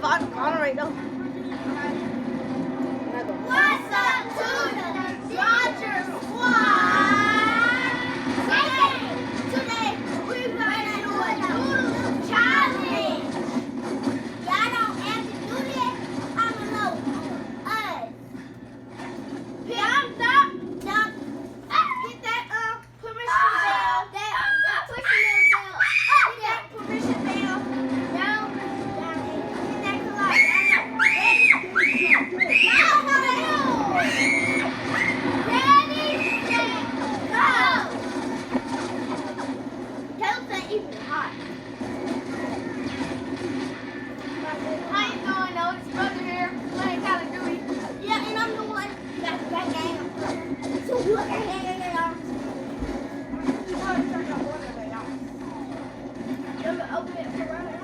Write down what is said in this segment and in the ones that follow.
bottom right now. What's up to the Dodger squad? Today we're gonna do a doodle challenge. Y'all don't have to do this. I'm alone. Thumbs up. Hit that permission bell. That pushing bell. Hit that permission bell. Down. Hit that clock. Even hot. How you doing, though? It's brother here playing Call of Duty. Yeah, and I'm the one that's that game. So look at it. Open it for right now.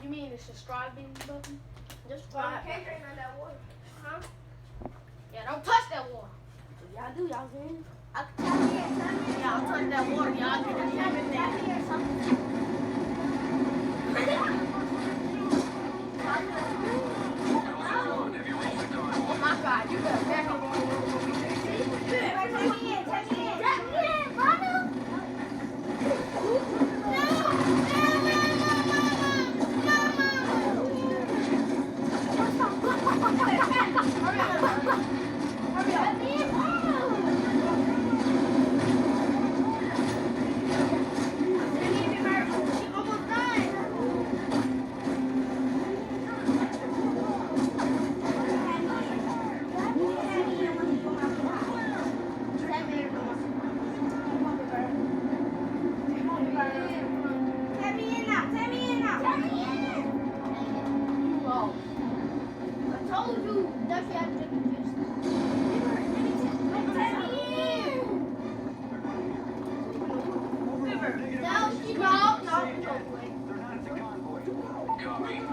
You mean the subscribing button? Just subscribe. Can't drink on that water. Huh? Yeah, don't touch that water. Y'all do, y'all can. I can tell you. Y'all touch that water, y'all get a tap in there. Oh my God, you better back up.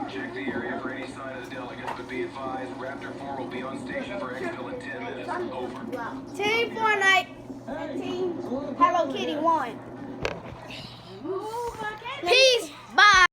Check the area for any sign of the delegates, but be advised, Raptor 4 will be on station for exfil in 10 minutes. Over. Team Fortnite and Team Hello Kitty won. Peace.